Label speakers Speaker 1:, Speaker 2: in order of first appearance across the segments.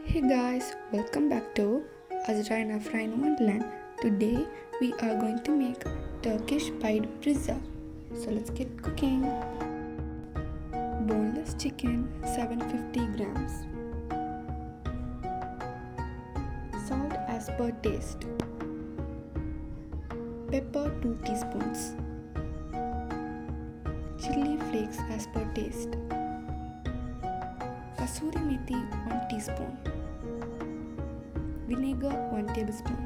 Speaker 1: Hey guys, welcome back to Azra and Afra in Wonderland. Today we are going to make Turkish Pide Pizza. So let's get cooking. Boneless chicken 750 grams. Salt as per taste. Pepper 2 teaspoons. Chilli flakes as per taste. Kasuri Methi 1 teaspoon. Vinegar 1 tablespoon.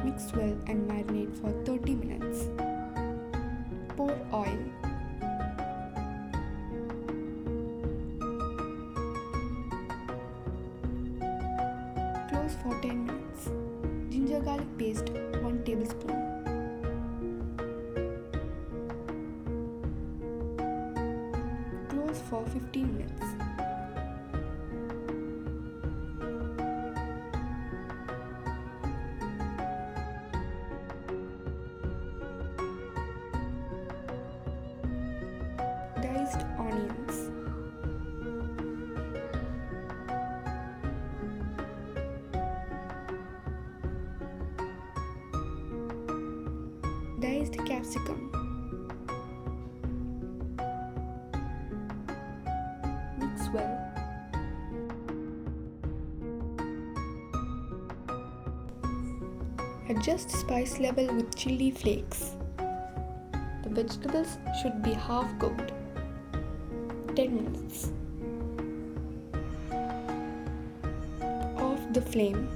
Speaker 1: Mix well and marinate for 30 minutes. Pour oil. Close for 10 minutes. Ginger garlic paste 1 tablespoon. Close for 15 minutes. Diced onions. Diced capsicum. Mix well. Adjust spice level with chili flakes. The vegetables should be half cooked. 10 minutes. Off the flame.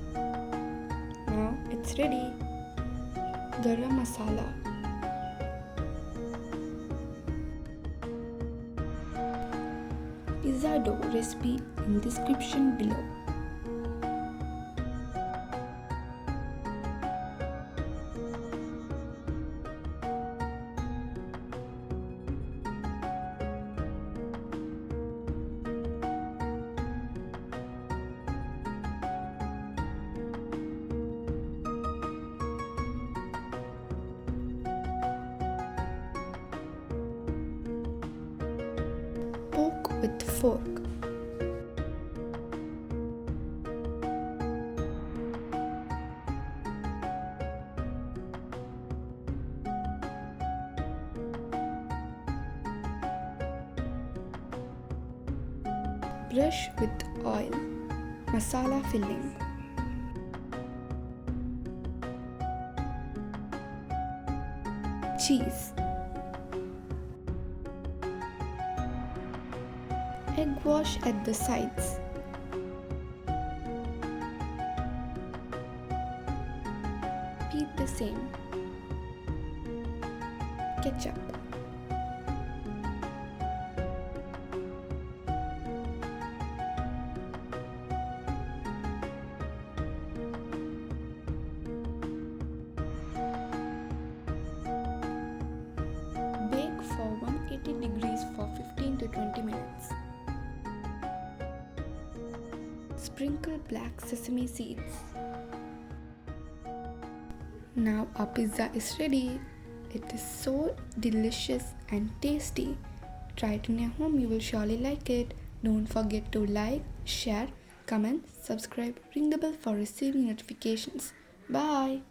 Speaker 1: Now it's ready. Garam Masala. Pizza dough recipe in description below. Poke with fork. Brush with oil. Masala filling. Cheese. Egg wash at the sides. Repeat the same. Ketchup. Bake for 180 degrees for 15 to 20 minutes. Sprinkle black sesame seeds. Now our pizza is ready. It is so delicious and tasty. Try it in your home, you will surely like it. Don't forget to like, share, comment, subscribe, ring the bell for receiving notifications. Bye.